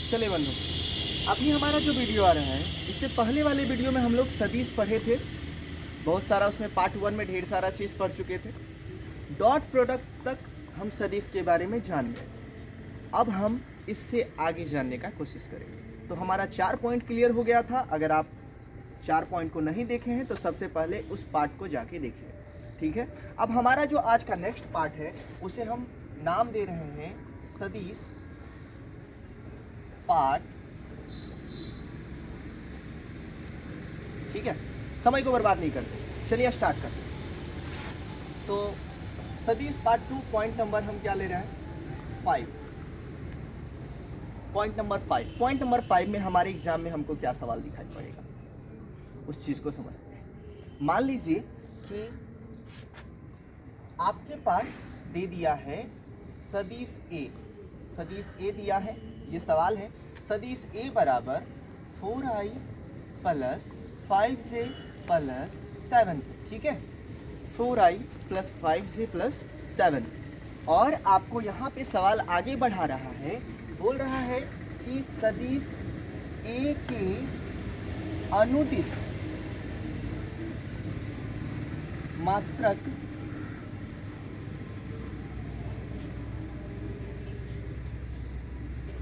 चलिए बंधु, अभी हमारा जो वीडियो आ रहा है, इससे पहले वाले वीडियो में हम लोग सदिश पढ़े थे। बहुत सारा उसमें पार्ट 1 में ढेर सारा चीज़ पढ़ चुके थे। डॉट प्रोडक्ट तक हम सदिश के बारे में जान गए। अब हम इससे आगे जानने का कोशिश करेंगे। तो हमारा 4 पॉइंट क्लियर हो गया था। अगर आप 4 पॉइंट को नहीं देखे हैं तो सबसे पहले उस पार्ट को जाके देखिए, ठीक है। अब हमारा जो आज का नेक्स्ट पार्ट है उसे हम नाम दे रहे हैं सदिश पार्ट, ठीक है। समय को बर्बाद नहीं करते, चलिए स्टार्ट करते हैं। तो सदिश पार्ट 2 पॉइंट नंबर हम क्या ले रहे हैं 5। पॉइंट नंबर 5 में हमारे एग्जाम में हमको क्या सवाल दिखाई पड़ेगा उस चीज़ को समझते हैं। मान लीजिए कि आपके पास दे दिया है सदिश ए दिया है। ये सवाल है सदिश ए बराबर 4i प्लस 5j प्लस 7, ठीक है। 4i plus 5j plus 7। और आपको यहाँ पे सवाल आगे बढ़ा रहा है, बोल रहा है कि सदिश ए के अनुदिश मात्रक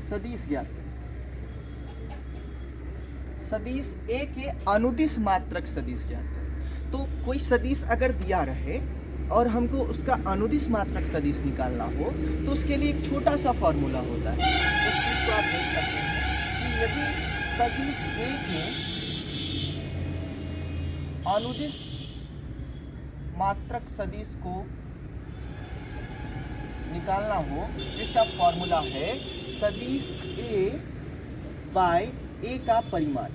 सदिश ज्ञात करें। सदिश ए के अनुदिश मात्रक सदिश ज्ञात करें। तो कोई सदिश अगर दिया रहे और हमको उसका अनुदिश मात्रक सदिश निकालना हो तो उसके लिए एक छोटा सा फॉर्मूला होता है। उस चीज को आप देख सकते हैं कि यदि सदिश ए के अनुदिश मात्रक सदिश को निकालना हो, इसका फॉर्मूला है सदिश ए बाय ए का परिमाण।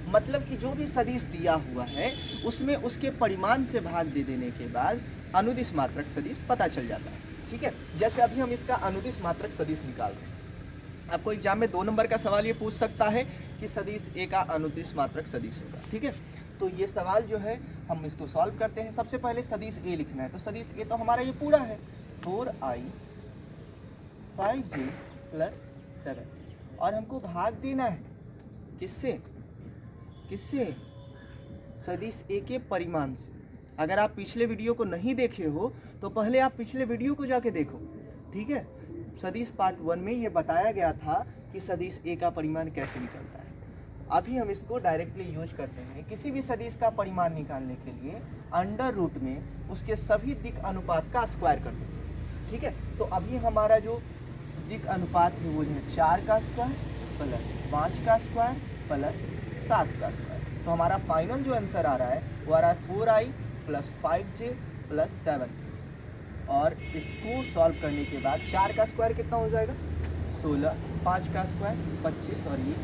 मतलब कि जो भी सदिश दिया हुआ है उसमें उसके परिमाण से भाग दे देने के बाद अनुदिश मात्रक सदिश पता चल जाता है, ठीक है। जैसे अभी हम इसका अनुदिश मात्रक सदिश निकाल रहे हैं। आपको एग्जाम में 2 नंबर का सवाल ये पूछ सकता है कि सदिश ए का अनुदिश मात्रक सदिश होगा, ठीक है। तो ये सवाल जो है हम इसको सॉल्व करते हैं। सबसे पहले सदिश ए लिखना है। तो सदिश ए तो हमारा ये पूरा है 4i 5j प्लस 7 और हमको भाग देना है किससे सदिश ए के परिमाण से। अगर आप पिछले वीडियो को नहीं देखे हो तो पहले आप पिछले वीडियो को जाके देखो, ठीक है। सदिश पार्ट 1 में ये बताया गया था कि सदिश ए का परिमाण कैसे निकलता है। अभी हम इसको डायरेक्टली यूज करते हैं। किसी भी सदिश का परिमाण निकालने के लिए अंडर रूट में उसके सभी दिक् अनुपात का स्क्वायर कर देते हैं, ठीक है। तो अभी हमारा जो दिक् अनुपात है वो है 4 का स्क्वायर प्लस 5 का स्क्वायर प्लस 7 का स्क्वायर। तो हमारा फाइनल जो आंसर आ रहा है वो आ रहा है 4i प्लस 5j प्लस 7। और इसको सॉल्व करने के बाद 4 का स्क्वायर कितना हो जाएगा 16, 5 का स्क्वायर 25 और ये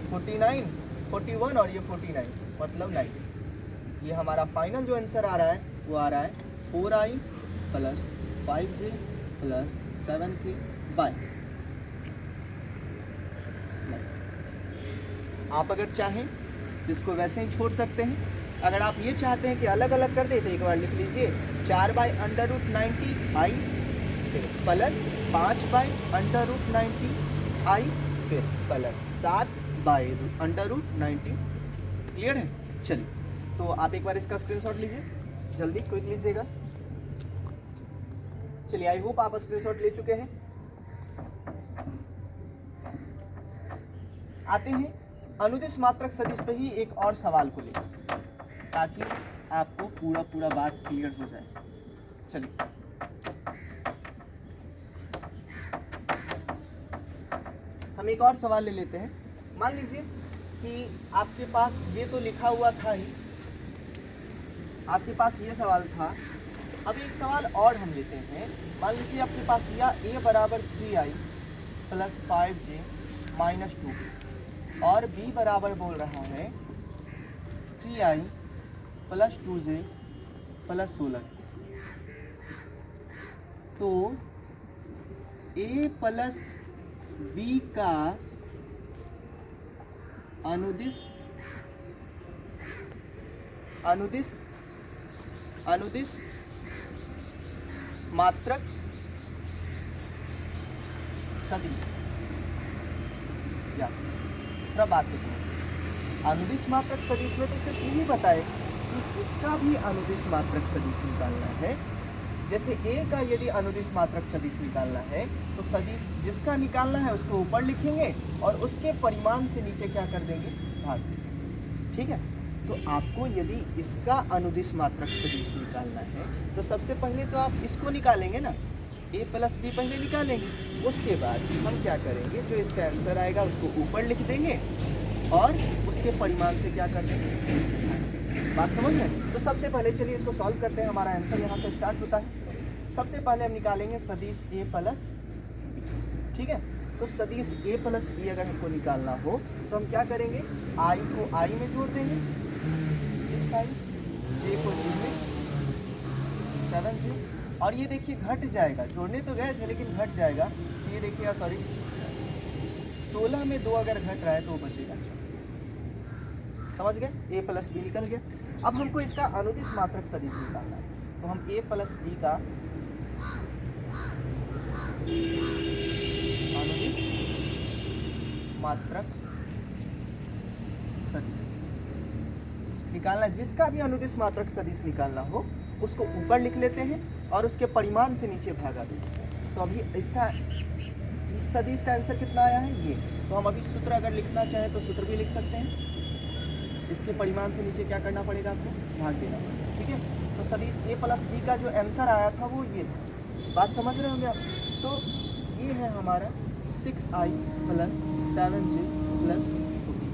49, 41 और ये 49 मतलब 90। ये हमारा फाइनल जो आंसर आ रहा है वो आ रहा है 4i प्लस 5j प्लस 7 के बाय। आप अगर चाहें तो इसको वैसे ही छोड़ सकते हैं। अगर आप ये चाहते हैं कि अलग अलग कर दे तो एक बार लिख लीजिए 4 बाई अंडर रूट 90 आई फिर plus 5 by under root 90 i फिर plus 7 by under root 90। Clear है? चलिए, तो आप एक बार इसका स्क्रीनशॉट लीजिए, जल्दी क्विक लीजिएगा। चलिए, आई होप आप स्क्रीनशॉट ले चुके हैं। आते हैं अनुदिश मात्रक सदिश पे ही एक और सवाल को लेकर, ताकि आपको पूरा बात क्लियर हो जाए। चलिए, हम एक और सवाल ले लेते हैं। मान लीजिए कि आपके पास ये तो लिखा हुआ था ही, आपके पास ये सवाल था। अब एक सवाल और हम लेते हैं। मान लीजिए आपके पास दिया a बराबर 3i प्लस 5j माइनस 2 और b बराबर बोल रहा है 3i प्लस 2j प्लस 16। तो a प्लस b का अनुदिश मात्रक सदिश, या थोड़ा बात को समझिए। अनुदिश मात्रक सदिश में तो सिर्फ यही बताए कि जिसका भी अनुदिश मात्रक सदिश निकालना है, जैसे ए का यदि अनुदिश मात्रक सदिश निकालना है तो सदिश जिसका निकालना है उसको ऊपर लिखेंगे और उसके परिमाण से नीचे क्या कर देंगे, भाग देंगे। ठीक है, तो आपको यदि इसका अनुदिश मात्रक सदिश निकालना है तो सबसे पहले तो आप इसको निकालेंगे ना, a प्लस बी पहले निकालेंगे, उसके बाद हम क्या करेंगे, जो इसका आंसर आएगा उसको ऊपर लिख देंगे और उसके परिमाण से क्या कर देंगे, बात समझ में। तो सबसे पहले चलिए इसको सॉल्व करते हैं, हमारा आंसर यहाँ से स्टार्ट होता है। सबसे पहले हम निकालेंगे सदिश a प्लस बी। ठीक है, तो सदिश a प्लस बी अगर हमको निकालना हो तो हम क्या करेंगे, i को i में जोड़ देंगे, 6i, j को j में 7j, और ये देखिए घट जाएगा, जोड़ने तो गए थे लेकिन घट जाएगा, तो ये देखिए सॉरी 16 में 2 अगर घट रहा है तो वो बचेगा, समझ गए, a प्लस बी निकल गया। अब हमको इसका अनुदिश मात्रक सदिश निकालना है, तो हम a प्लस बी का अनुदिश मात्रक सदिश निकालना है। जिसका भी अनुदिश मात्रक सदिश निकालना हो उसको ऊपर लिख लेते हैं और उसके परिमाण से नीचे भागा देते हैं। तो अभी इसका इस सदिश का आंसर कितना आया है, ये। तो हम अभी सूत्र अगर लिखना चाहें तो सूत्र भी लिख सकते हैं, इसके परिमाण से नीचे क्या करना पड़ेगा, आपको भाग देना पड़ेगा। ठीक है, तो सदिश a प्लस बी का जो आंसर आया था वो ये था, बात समझ रहे होंगे आप। तो ये है हमारा 6i प्लस 7j प्लस 14,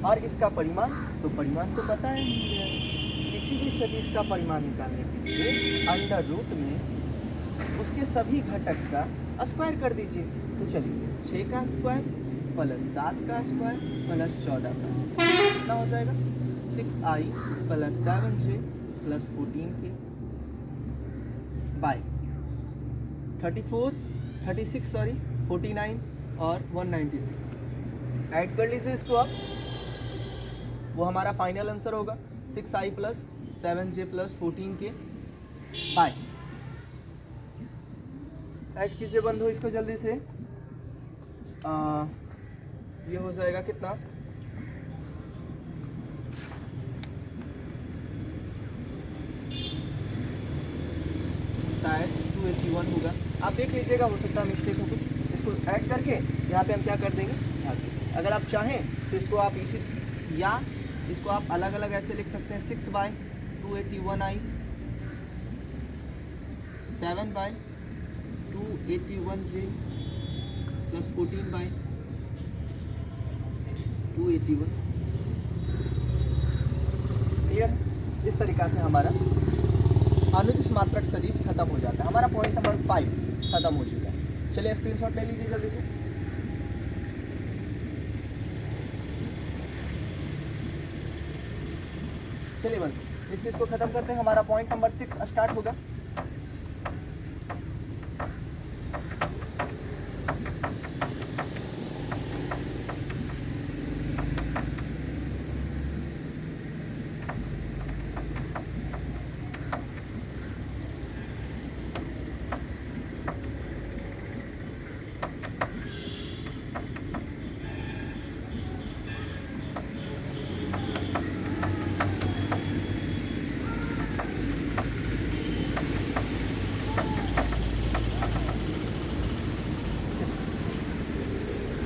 और इसका परिमाण, तो परिमाण तो पता है ही है, किसी भी सदिश का परिमाण निकालने के लिए अंडर रूट में उसके सभी घटक का स्क्वायर कर दीजिए। तो चलिए 6 का स्क्वायर प्लस 7 का स्क्वायर प्लस 14 का स्क्वायर कितना हो जाएगा, 6i प्लस 7j प्लस 14 के बाय 36 सॉरी 49 और 196 ऐड कर लीजिए इसको आप, वो हमारा फाइनल आंसर होगा 6i प्लस 7j प्लस 14 के बाय। ऐड कीजिए, बंद हो इसको जल्दी से। ये हो जाएगा कितना, शायद 281 होगा, आप देख लीजिएगा, हो सकता है मिस्टेक हो कुछ। इसको ऐड करके यहाँ पे हम क्या कर देंगे, अगर आप चाहें तो इसको आप इसी, या इसको आप अलग अलग ऐसे लिख सकते हैं, 6/281i 7/281j प्लस 14/281। क्लियर, इस तरीक़ा से हमारा अनुदिश मात्रक सदिश खत्म हो जाता है। हमारा पॉइंट नंबर 5 खत्म हो चुका है। चलिए स्क्रीनशॉट ले लीजिए जल्दी से। चलिए बंद, इस चीज़ को खत्म करते हैं। हमारा पॉइंट नंबर 6 स्टार्ट होगा।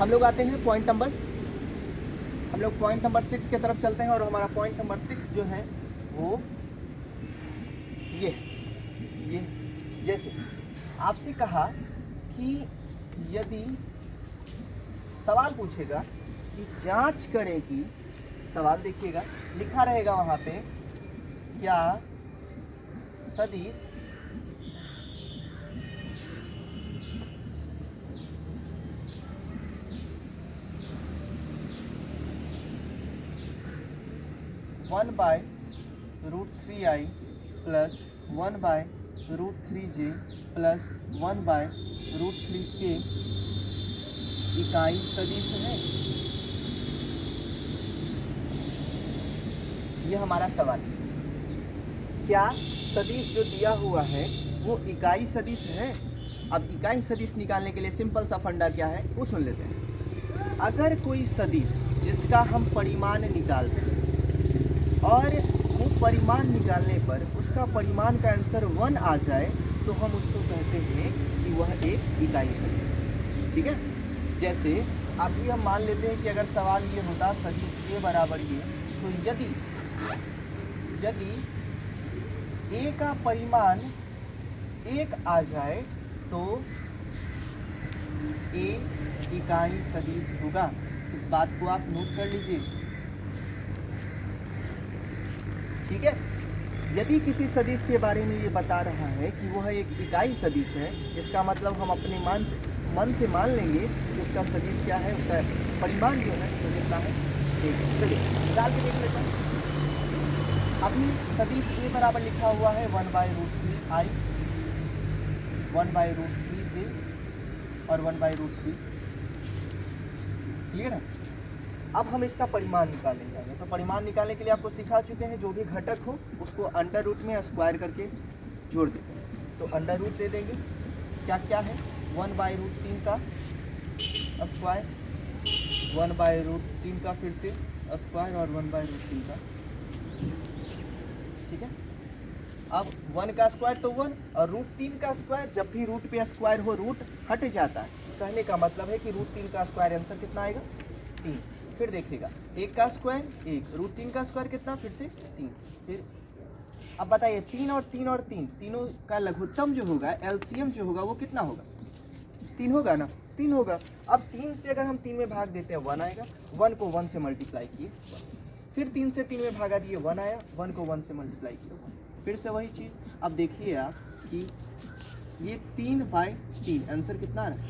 हम लोग आते हैं पॉइंट नंबर, हम लोग पॉइंट नंबर 6 की तरफ चलते हैं, और हमारा पॉइंट नंबर 6 जो है वो ये जैसे आपसे कहा कि यदि सवाल पूछेगा कि जांच करें कि, सवाल देखिएगा लिखा रहेगा वहाँ पे, क्या सदिश one by √3i plus 1/√3j plus 1/√3k इकाई सदिश है। यह हमारा सवाल है, क्या सदिश जो दिया हुआ है वो इकाई सदिश है। अब इकाई सदिश निकालने के लिए सिंपल सा फंडा क्या है वो सुन लेते हैं। अगर कोई सदिश जिसका हम परिमाण निकालते हैं और वो परिमाण निकालने पर उसका परिमाण का आंसर 1 आ जाए तो हम उसको कहते हैं कि वह एक इकाई सदिश है। ठीक है, जैसे अभी हम मान लेते हैं कि अगर सवाल ये होता सदिश ए बराबर ये, तो यदि ए का परिमाण 1 आ जाए तो ए इकाई सदिश होगा। इस बात को आप नोट कर लीजिए। ठीक है, यदि किसी सदिश के बारे में ये बता रहा है कि वह एक इकाई सदिश है, इसका मतलब हम अपने मन से मान लेंगे कि उसका सदिश क्या है, उसका परिमाण जो है तो कितना है 1। चलिए निकाल के देख लेते हैं। अभी सदिश ए बराबर लिखा हुआ है 1/√3i, 1/√3j और 1/√3। क्लियर है। अब हम इसका परिमाण निकालेंगे। तो परिमाण निकालने के लिए आपको सिखा चुके हैं, जो भी घटक हो उसको अंडर रूट में स्क्वायर करके जोड़ देते हैं। तो अंडर रूट दे देंगे, क्या क्या है 1/√3 का स्क्वायर, 1/√3 का फिर से स्क्वायर और 1/√3 का। ठीक है, अब 1 का स्क्वायर तो 1 और √3 का स्क्वायर, जब भी रूट पे स्क्वायर हो रूट हट जाता है। कहने का मतलब है कि √3 का स्क्वायर आंसर कितना आएगा 3। फिर देखिएगा 1 का स्क्वायर 1, √3 का स्क्वायर कितना फिर से 3। फिर अब बताइए 3 और 3 और 3 तीनों का लघुत्तम जो होगा एलसीएम जो होगा वो कितना होगा 3 होगा ना, 3 होगा। अब 3 से अगर हम 3 में भाग देते हैं 1 आएगा, 1 को 1 से मल्टीप्लाई किए, फिर 3 से 3 में भागा दिए 1 आया, 1 को 1 से मल्टीप्लाई किया, फिर से वही चीज़। अब देखिए आप कि ये 3/3 आंसर कितना आ रहा है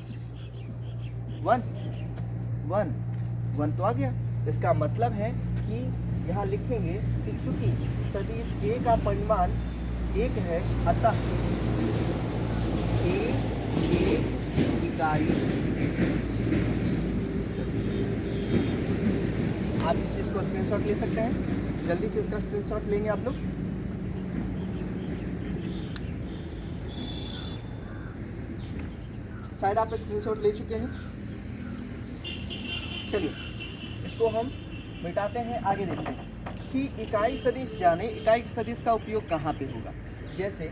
1 तो आ गया। इसका मतलब है कि यहाँ लिखेंगे कि चूंकि सदिश ए का परिमाण 1 है अतः ए एक इकाई। आप इस चीज़ को स्क्रीनशॉट ले सकते हैं, जल्दी से इसका स्क्रीनशॉट लेंगे आप लोग। शायद आप स्क्रीनशॉट ले चुके हैं। चलिए इसको हम मिटाते हैं, आगे देखते हैं कि इकाई सदिश जाने इकाई सदिश का उपयोग कहाँ पे होगा। जैसे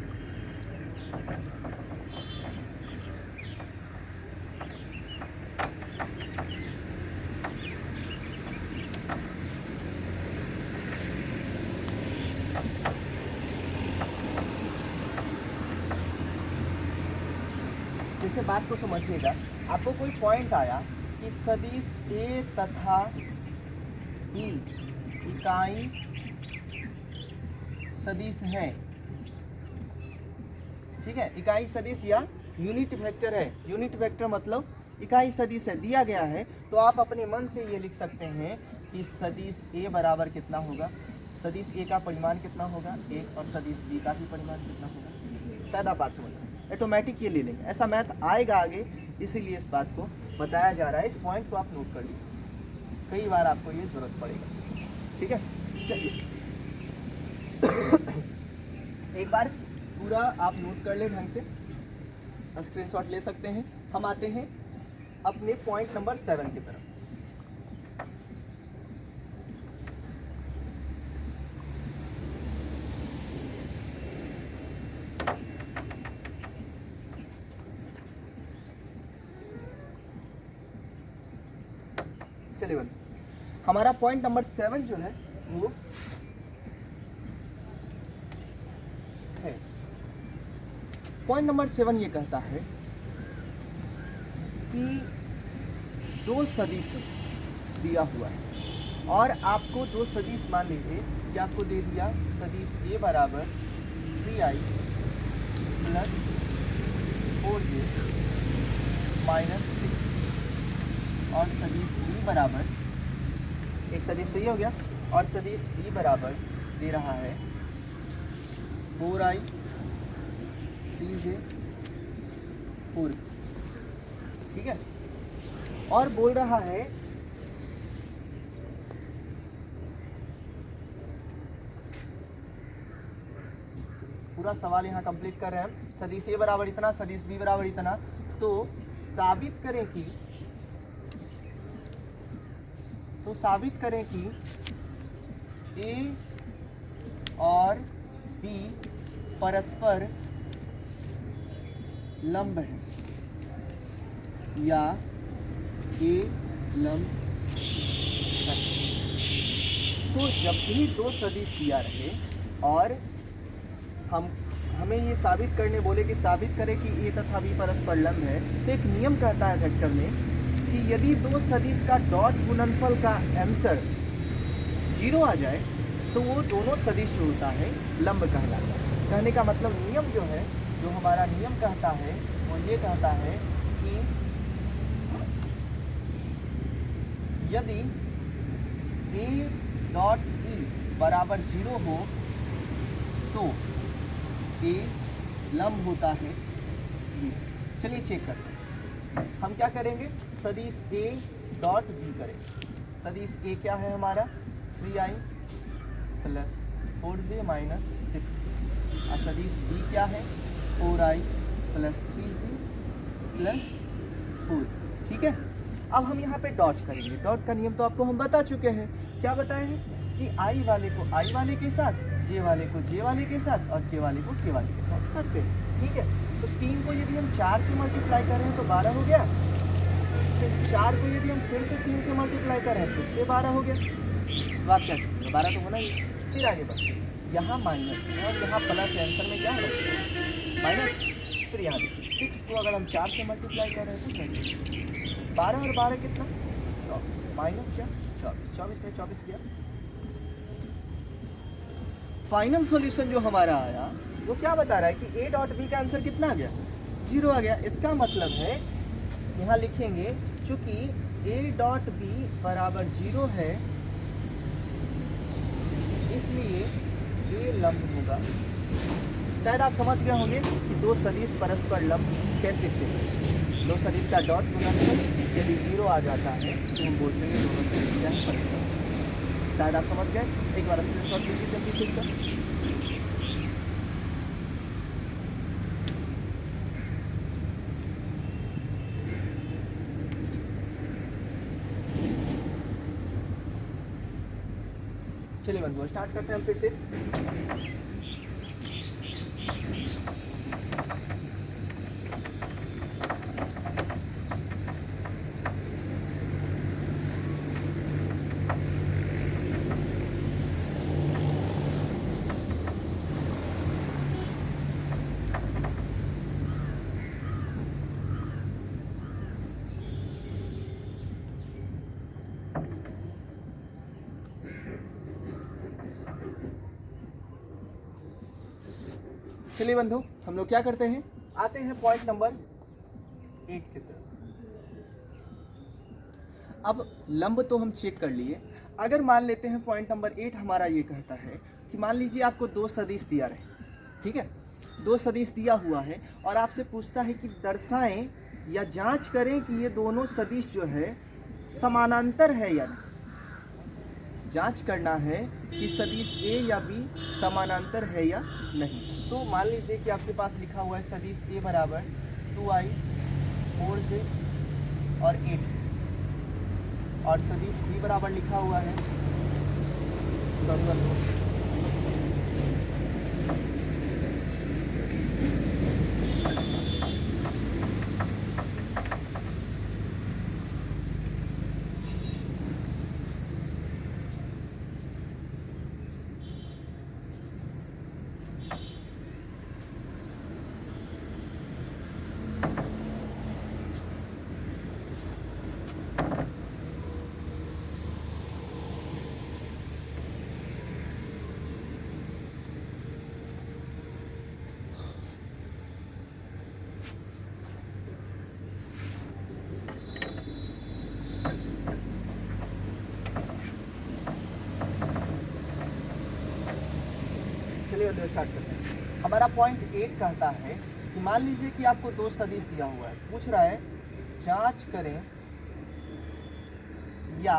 जैसे बात को समझिएगा, आपको कोई पॉइंट आया कि सदिश ए तथा बी इकाई सदिश है। ठीक है, इकाई सदिश या यूनिट वेक्टर है। यूनिट वेक्टर मतलब इकाई सदिश है, दिया गया है तो आप अपने मन से ये लिख सकते हैं कि सदिश ए बराबर कितना होगा, सदिश ए का परिमाण कितना होगा 1 और सदिश बी का भी परिमाण कितना होगा। शायद आप बात समझ रहे हैं, ऑटोमेटिक ये ले लेंगे, ऐसा मैथ आएगा आगे, इसीलिए इस बात को बताया जा रहा है। इस पॉइंट को आप नोट कर लीजिए, कई बार आपको ये ज़रूरत पड़ेगा। ठीक है, चलिए एक बार पूरा आप नोट कर ले ढंग से, स्क्रीनशॉट ले सकते हैं। हम आते हैं अपने पॉइंट नंबर 7 की तरफ। चलिए बंद, हमारा पॉइंट नंबर 7 जो है वो है, पॉइंट नंबर 7 ये कहता है कि 2 सदिश दिया हुआ है और आपको 2 सदिश मान लीजिए कि आपको दे दिया सदिश ए बराबर 3i प्लस 4j माइनस 6 और सदिश बी बराबर, एक सदिश तो ये हो गया, और सदिश बी बराबर दे रहा है 4i 3j 4। ठीक है, और बोल रहा है पूरा सवाल यहाँ कंप्लीट कर रहे हैं हम। सदिश ए बराबर इतना, सदिश बी बराबर इतना। तो साबित करें कि ए और बी परस्पर लंब है या ए लंब है। तो जब भी दो सदिश दिया रहे और हमें ये साबित करने बोले कि साबित करें कि ए तथा बी परस्पर लंब है, तो एक नियम कहता है वेक्टर में कि यदि दो सदिश का डॉट गुणनफल का आंसर 0 आ जाए तो वो दोनों सदिश जो होता है लंब कहलाता है। कहने का मतलब नियम जो है, जो हमारा नियम कहता है वो ये कहता है कि यदि ए डॉट ई बराबर 0 हो तो ए लंब होता है बी। चलिए चेक करते हैं। हम क्या करेंगे, सदिश ए डॉट बी करेंगे। सदिश ए क्या है हमारा 3i प्लस 4j माइनस 6 और सदिश बी क्या है 4i प्लस 3j प्लस 4। ठीक है, अब हम यहाँ पे डॉट करेंगे। डॉट का नियम तो आपको हम बता चुके हैं। क्या बताए हैं कि i वाले को i वाले के साथ, j वाले को j वाले के साथ और k वाले को k वाले के साथ करते हैं। ठीक है, तो 3 को यदि हम 4 से मल्टीप्लाई कर रहे हैं तो 12 हो गया। फिर 4 को यदि हम फिर से 3 से मल्टीप्लाई कर रहे हैं फिर से 12 हो गया। तो आप क्या करेंगे, 12 तो होना ही। फिर आगे बढ़ते हैं, यहाँ माइनस है और यहाँ प्लस है। आंसर में क्या है माइनस। फिर यहाँ देखिए 6 को अगर हम 4 से मल्टीप्लाई कर रहे हैं तो 12 और 12 कितना 24 माइनस क्या 24 में 24 किया। फाइनल सॉल्यूशन जो हमारा आया वो क्या बता रहा है कि ए डॉट बी का आंसर कितना आ गया 0 आ गया। इसका मतलब है यहाँ लिखेंगे चूंकि ए डॉट बी बराबर 0 है इसलिए ये लंब होगा। शायद आप समझ गए होंगे कि दो सदिश परस्पर लंब कैसे चेक। दो सदिश का डॉट गुणनफल यदि 0 आ जाता है तो हम बोलते हैं दोनों सदिश क्या है परस्पर। शायद आप समझ गए। एक बार स्क्रीनशॉट लीजिए जल्दी से इसका। चलिए बंधुओं स्टार्ट करते हैं हम फिर से। चलिए बंधु हम लोग क्या करते हैं, आते हैं पॉइंट नंबर 8 की तरफ। अब लंब तो हम चेक कर लिए। अगर मान लेते हैं पॉइंट नंबर 8 हमारा ये कहता है कि मान लीजिए आपको दो सदिश दिया रहे। ठीक है, दो सदिश दिया हुआ है और आपसे पूछता है कि दर्शाएं या जांच करें कि ये दोनों सदिश जो है समानांतर है या नहीं। जांच करना है कि सदिश ए या बी समानांतर है या नहीं। तो मान लीजिए कि आपके पास लिखा हुआ है सदिश ए बराबर 2i 4j और 8 और सदिश बी बराबर लिखा हुआ है स्टार्ट करते हैं। हमारा पॉइंट 8 कहता है कि मान लीजिए कि आपको दो सदिश दिया हुआ है। पूछ रहा है जांच करें या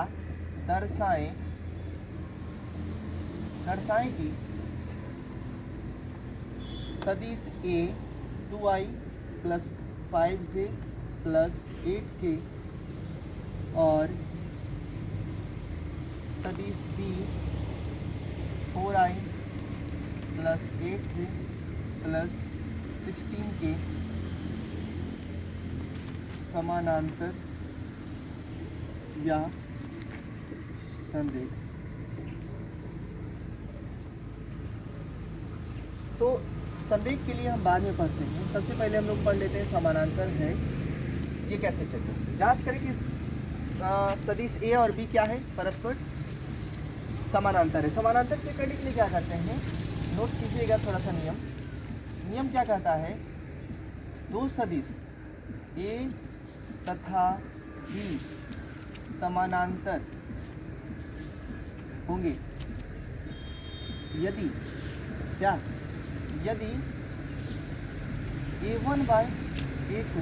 दर्शाएं कि सदिश ए 2i plus 5j plus 8k और सदिश B 4i plus 8j plus 16k समानांतर या संरेख। तो संरेख के लिए हम बाद में पढ़ते हैं, सबसे पहले हम लोग पढ़ लेते हैं समानांतर है ये कैसे चलते। जांच करें कि सदिश ए और बी क्या है, परस्पर समानांतर है। समानांतर चेक करने के लिए क्या करते हैं, नोट कीजिएगा थोड़ा सा नियम क्या कहता है, दो सदिश ए तथा बी समानांतर होंगे यदि क्या, यदि a1 बाय a2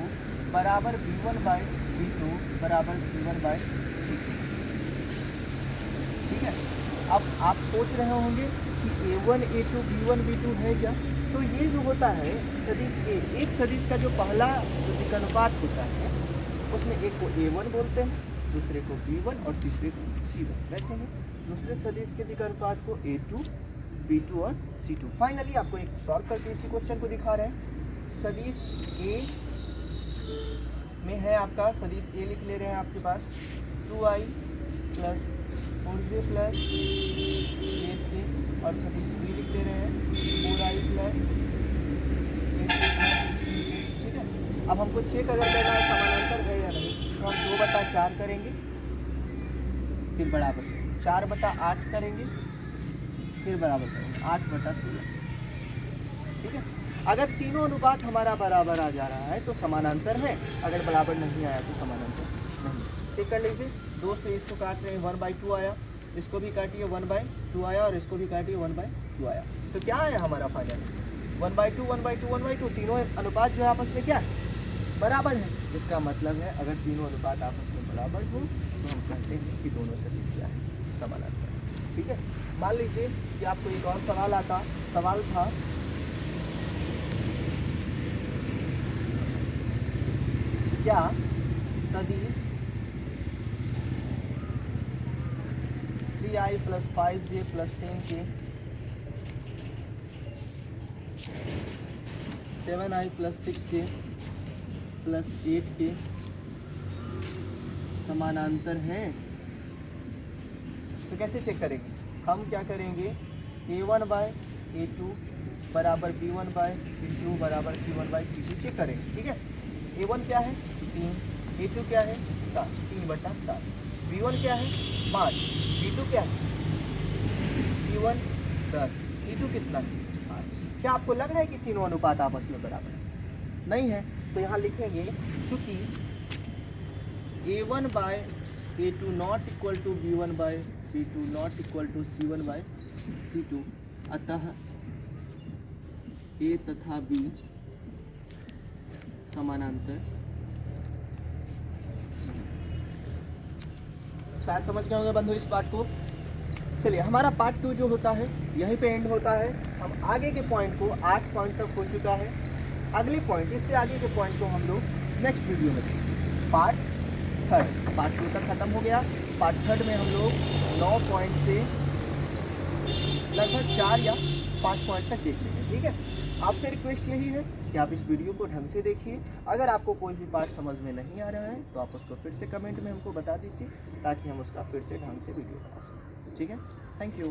बराबर b1 बाय b2 बराबर c1 बाय c2। ठीक है, अब आप सोच रहे होंगे कि a1 a2 b1 b2 है क्या, तो ये जो होता है सदिश ए, एक सदिश का जो पहला जो विकर्णपात होता है उसमें एक को a1 बोलते हैं, दूसरे को b1 और तीसरे को c1। वैसे ही दूसरे सदिश के विकर्णपात को a2 b2 और c2। फाइनली आपको एक सॉल्व करके इसी क्वेश्चन को दिखा रहे हैं। सदिश ए में है आपका, सदिश ए लिख ले रहे हैं आपके पास 2i plus 4j plus 8k और सदिश बी लिख ले रहे हैं 4i plus 8k plus 16k। ठीक है, अब हमको चेक अगर करना है समानांतर है या नहीं, तो हम 2/4 करेंगे, फिर बराबर 4/8 करेंगे, फिर बराबर करेंगे 8/16। ठीक है, अगर तीनों अनुपात हमारा बराबर आ जा रहा है तो समानांतर है, अगर बराबर नहीं आया तो समानांतर नहीं। चेक कर लीजिए, 2 से इसको काट रहे हैं 1/2 आया, इसको भी काटिए 1/2 आया और इसको भी काटिए 1/2 आया। तो क्या आया हमारा फाइनल 1/2 1/2 1/2। तीनों अनुपात जो है आपस में क्या है, बराबर है। इसका मतलब है अगर तीनों अनुपात आपस में बराबर हो तो हम कहते हैं कि दोनों सदिश क्या है, समानांतर। ठीक है, मान लीजिए कि आपको एक और सवाल था क्या सदिश 3i plus 5j plus 10k 7i plus 6j plus 8k समानांतर है। तो कैसे चेक करेंगे, हम क्या करेंगे, a1 बाय a2 बराबर b1 बाय b2 बराबर c1 बाय c2 चेक करेंगे। ठीक है, a1 क्या है 3, a2 क्या है 7, 3/7, b1 क्या है 5, b2 क्या है c1 10, c2 कितना है 8। क्या आपको लग रहा है कि तीनों अनुपात आपस में बराबर है? नहीं है, तो यहाँ लिखेंगे चूँकि a1 by a2 not equal to b1 by b2 not equal to c1 by c2, अतः a तथा b समानांतर। शायद समझ गए होंगे बंधु इस पार्ट को। चलिए, हमारा पार्ट 2 जो होता है यहीं पे एंड होता है। हम आगे के पॉइंट को 8 पॉइंट तक हो चुका है, अगले पॉइंट इससे आगे के पॉइंट को हम लोग नेक्स्ट वीडियो में देखेंगे। पार्ट 2 तक खत्म हो गया। पार्ट 3 में हम लोग 9 पॉइंट से लगभग 4 या 5 पॉइंट तक देख लेंगे। ठीक है, आपसे रिक्वेस्ट यही है कि आप इस वीडियो को ढंग से देखिए। अगर आपको कोई भी पार्ट समझ में नहीं आ रहा है तो आप उसको फिर से कमेंट में हमको बता दीजिए, ताकि हम उसका फिर से ढंग से वीडियो बना सकें। ठीक है, थैंक यू।